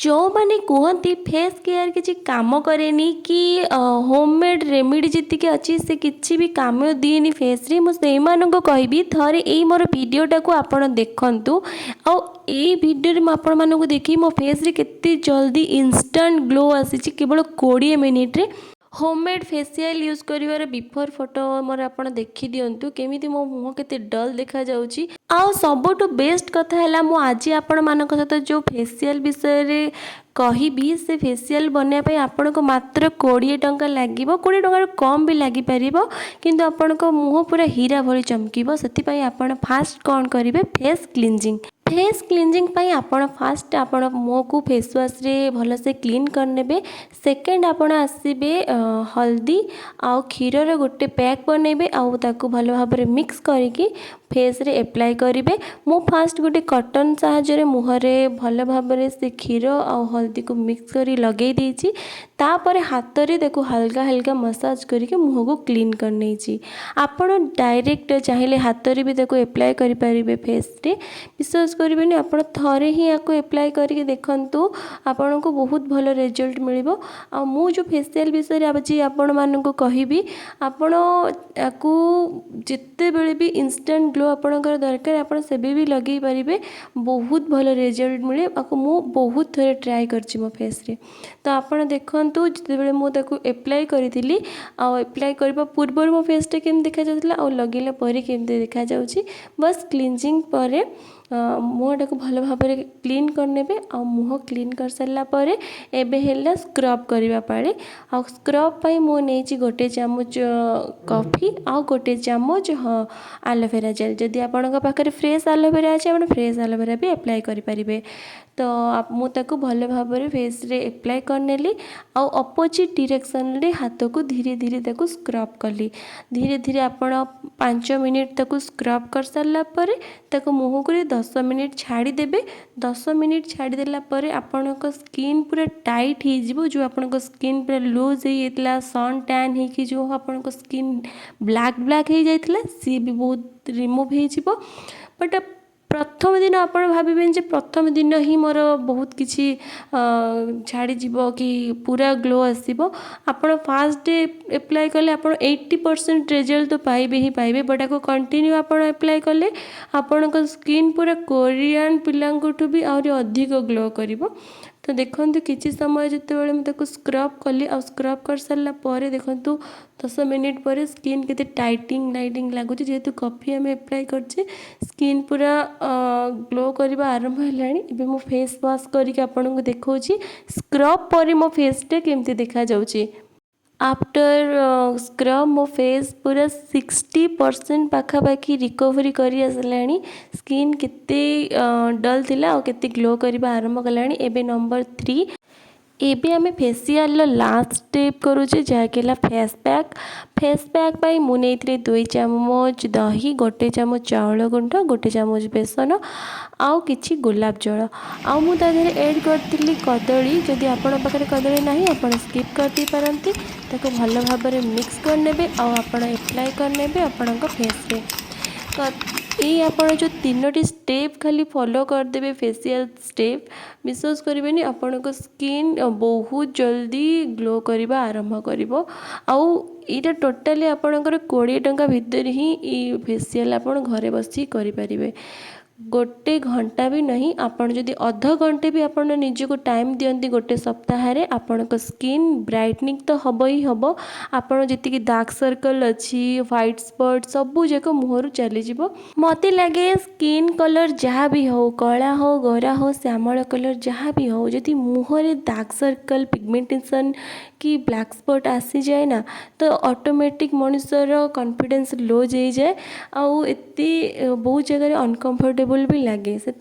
जो मैंने कहती फेस केयर किसी काम करेनि कि होममेड रेमेडी जी अच्छी से किसी भी काम दिएनि फेस रे मुझे कहबी थरे यही मोर भिडटा को आप देखु भिडियो मुझे देखी मो फेस रे केते जल्दी इंस्टेंट ग्लो आसी केवल 20 मिनिट रे होममेड फेसियल यूज कर बिफोर फोटो मोर आप देखी दिंतु केमी मो मुह के डल देखा जाउची आउ सबुठ बेस्ट कथा है मु आज आपण मान सहित जो फेसियल विषय कहबी से फेसियल बनवाई आपन को मात्र 20 टंका लगे 20 टंकार कम भी लगिपर किंतु आपण को मुह पूरा हीरा भली चमक से आपण फास्ट कौन करेंगे फेस क्लींजिंग आपण फास्ट आपण मुँह को फेस वाश रे भल से क्लीन करने सेकेंड आपण आसबे हल्दी आउ क्षीर गोटे पैक बनइबे आउ ताकू भल भाव मिक्स करके फेस रे एप्लाई करेंगे मु फास्ट गोटे कॉटन साहाय्य मुहरे भल भाव से क्षीर आउ हल्दी को मिक्स कर लगे देछि तापर हाथ रे देखो हल्का हल्का मसाज करके मुह को क्लीन करने आपण डायरेक्ट चाहिए हाथ रे भी देखो एप्लाई करि परिबे फेस रे विश्वास करेंगे आप थरे ही या एप्लाई करके देखु आपन को बहुत भल रिजल्ट मिल मु जो फेसियल विषय आज आपण मानक कहबी आपण को जिते बेले भी इंस्टेंट ग्लो आपणकर दरकार आप भी लगे पारे बहुत भल रिजल्ट मिले मु बहुत थोड़े ट्राए कर मो फेस रे तो आपड़ देखु जिते मुझे एप्लाई करी एप्लाई करने पूर्व मो फेसटा केम देखा जाउथला लगेला पर केमती देखा जाउची बस क्लींजिंग पर मुहटा को भल भाव क्लीन करने आ मुह क्लीन कर सारा पर एबे स्क्रब करने पारे आ स्क्रब मुझे गोटे चामच कॉफी आ गोटे चामच हाँ एलोवेरा जेल जदि आपण पाखे फ्रेश एलोवेरा अच्छे आप फ्रेश एलोवेरा भी एप्लाई करें तो मुझे भल भाव फेस रे एप्लाई करनेली आ अपोजिट डायरेक्शन रे हाथ को धीरे धीरे ताको स्क्रब कली धीरे धीरे आपण 5 मिनिट ताको स्क्रब कर सारा पर ताको मुँह को 10 मिनिट छाड़ी देबे 10 मिनिट छाड़ी देला पर आपण स्किन पूरा टाइट हो जो आपण स्किन पूरा लूज हो सन टैन हो जो आपण स्किन ब्लैक ब्लैक हो जाता सी भी बहुत रिमूव हो बट प्रथम दिन आप भावें प्रथम दिन ही मोर बहुत किसी छाड़ी कि पूरा ग्लो आसो आप फास्ट डे एप्लाई कले आप 80% रिजल्ट तो पाइबे ही पाइबे बट आपको कंटिन्यू आप एप्लाई कले आपण स्किन पूरा कोरियन पिलांठू भी आहरी अधिक ग्लो कर तो देखो किसी समय जिते मुझे स्क्रब कली आ स्क्रब कर सारा पर देखु 10 मिनिट पर स्किन के टाइटिंग लाइटिंग लगुच जेहेतु कॉफी आम एप्लाई करछे स्किन पूरा ग्लो करवा आरंभ है मो फेस वाश करके आपन को देखा स्क्रब पर मो फेसटा केमती देखा जाउची आफ्टर स्क्रब मो फेस पूरा 60% पाखापाखि रिकवरी करी आसलानी स्किन केते डल थिला और केते ग्लो करवा आरंभ कलानी एबे नंबर 3 एबे आमे फेसियल लास्ट स्टेप करूचे जहाँकि फेस पैक पाई मुझे 2 चामच दही गोटे चामच चाउल गुंड गोटे चामच बेसन आउ किछि गोलाप जल आउ मु तादेह ऐड करी कदली जदि आपण पाखे कदली ना आप स्किप कर दी पारती ताको भल भाव मिक्स करने आपण एप्लाई करने आपण फेस रे तो ये आप जो 3टी स्टेप खाली फॉलो करदे फेसियल स्टेप विश्वास करेंगे आपण को स्किन बहुत जल्दी ग्लो करवा आरंभ कर यहाँ टोटाली आपणकर 20 टंका भितर ही फेसियल आप घरे बसी करें गोटे घंटा भी नहीं आपण जदि अध घंटे भी आपण निजको टाइम दियंती गोटे सप्ताह आपण स्किन ब्राइटनिंग तो हम ही हम आपण जी डार्क सर्कल अच्छी व्हाइट स्पॉट सबू जाक मुहर चली मत लगे स्किन कलर जहाँ भी हो कला हो गोरा हो श्यामल कलर जहाँ भी हो जदि मुहर डार्क सर्कल पिगमेंटेशन कि ब्लैक स्पॉट आसी जाए ना तो ऑटोमेटिक मनुष्यर कॉन्फिडेंस लो जाए आउ एते बहुत जगह अनकंफर्टेबल भी लगे से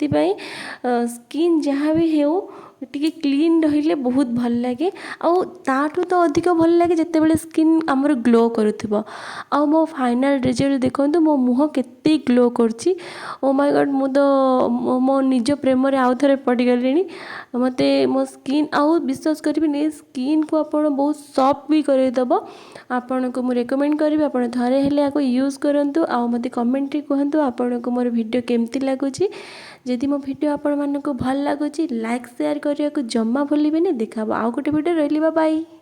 स्किन जहाँ भी हो टी क्लीन रहिले बहुत भल लगे आउ ताठू तो अधिक भल लगे जिते बड़े स्किन आमर ग्लो करुथिबो आ मो फाइनल रिजल्ट देखो मो मुह केते କେତେ ଗ୍ଲୋ କରୁଛି। ଓ ମାଇ ଗଡ଼୍, ମୁଁ ତ ମୋ ନିଜ ପ୍ରେମରେ ଆଉ ଥରେ ପଡ଼ିଗଲିଣି। ମୋତେ ମୋ ସ୍କିନ୍ ଆଉ ବିଶ୍ୱାସ କରିବେନି, ଏ ସ୍କିନ୍କୁ ଆପଣ ବହୁତ ସଫ୍ଟ ବି କରେଇଦେବ। ଆପଣଙ୍କୁ ମୁଁ ରେକମେଣ୍ଡ କରିବି ଆପଣ ଥରେ ହେଲେ ୟାକୁ ୟୁଜ୍ କରନ୍ତୁ, ଆଉ ମୋତେ କମେଣ୍ଟରେ କୁହନ୍ତୁ ଆପଣଙ୍କୁ ମୋର ଭିଡ଼ିଓ କେମିତି ଲାଗୁଛି। ଯଦି ମୋ ଭିଡ଼ିଓ ଆପଣମାନଙ୍କୁ ଭଲ ଲାଗୁଛି ଲାଇକ୍ ସେୟାର କରିବାକୁ ଜମା ଭୁଲିବେନି। ଦେଖା ହେବ ଆଉ ଗୋଟେ ଭିଡ଼ିଓ। ରହିଲି, ବାଏ।